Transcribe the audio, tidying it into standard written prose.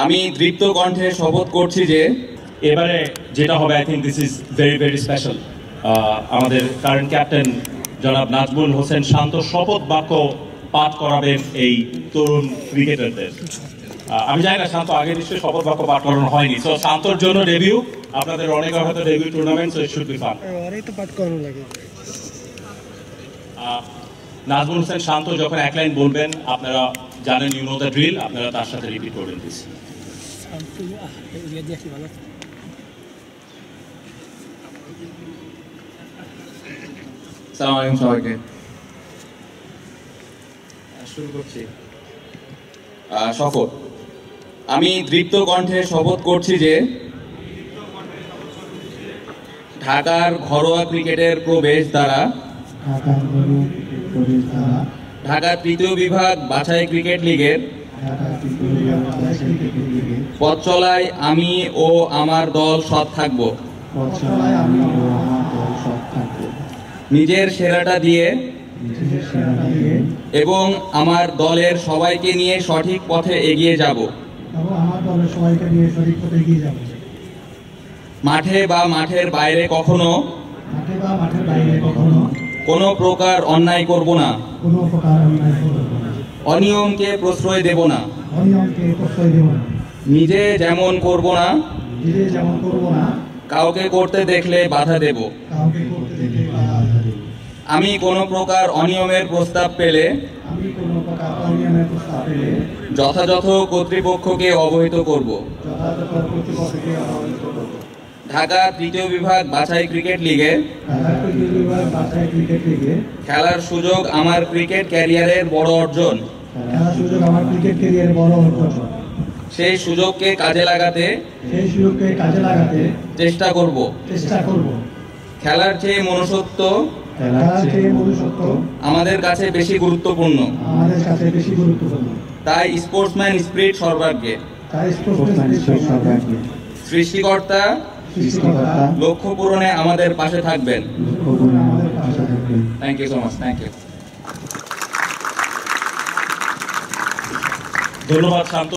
আমি দৃপ্ত কণ্ঠে শপথ করছি যে এবারে যেটা হবে, I think this is very very special. আমাদের কারেন্ট ক্যাপ্টেন জনাব নাজমুল হোসেন শান্ত শপথ বাক্য পাঠ করাবেন এই তরুণ ক্রিকেটারদের। আমি জানি না শান্ত আগে নিশ্চয়ই শপথ বাক্য পাঠ করানো হয়নি, সো শান্তর জন্য ডেবিউ, আপনাদের অনেকের হয়তো debut tournament, so it should be fun. Najmul Hossain Shanto যখন এক লাইন বলবেন, আপনারা জানেন, ইউ নো দ্য ড্রিল, আপনারা তার সাথে রিপিট করবেন প্লিজ। আসসালামু আলাইকুম সবাইকে। শুরু করছি। শপথ। আমি দৃপ্ত কণ্ঠে শপথ করছি যে ঢাকার ঘরোয়া ক্রিকেটের প্রবেশ দ্বারা ঢাকা তৃতীয় বিভাগ বাছাই ক্রিকেট লিগের পথ চলায় আমি ও আমার দল সৎ থাকব। নিজের সেরাটা দিয়ে এবং আমার দলের সবাইকে নিয়ে সঠিক পথে এগিয়ে যাব। মাঠে বা মাঠের বাইরে কখনো কোনো প্রকার অন্যায় করব না, অনিয়মকে প্রশ্রয় দেব না, নিজে যেমন করব না কাউকে করতে দেখলে বাধা দেব। আমি কোনো প্রকার অনিয়মের প্রস্তাব পেলে যথাযথ কর্তৃপক্ষকে অবহিত করব। ঢাকা তৃতীয় বিভাগ বাছাই ক্রিকেট লিগে খেলার সুযোগ আমার ক্রিকেট ক্যারিয়ারের বড় অর্জন। সেই সুযোগকে কাজে লাগাতে চেষ্টা করব। খেলার চেয়ে মনুষ্যত্ব আমাদের কাছে বেশি গুরুত্বপূর্ণ। তাই স্পোর্টসম্যান স্পিরিট সর্বাগ্রে। সৃষ্টিকর্তা লক্ষ্য পূরণে আমাদের পাশে থাকবেন। Thank you so much. Thank you. ধন্যবাদ শান্ত।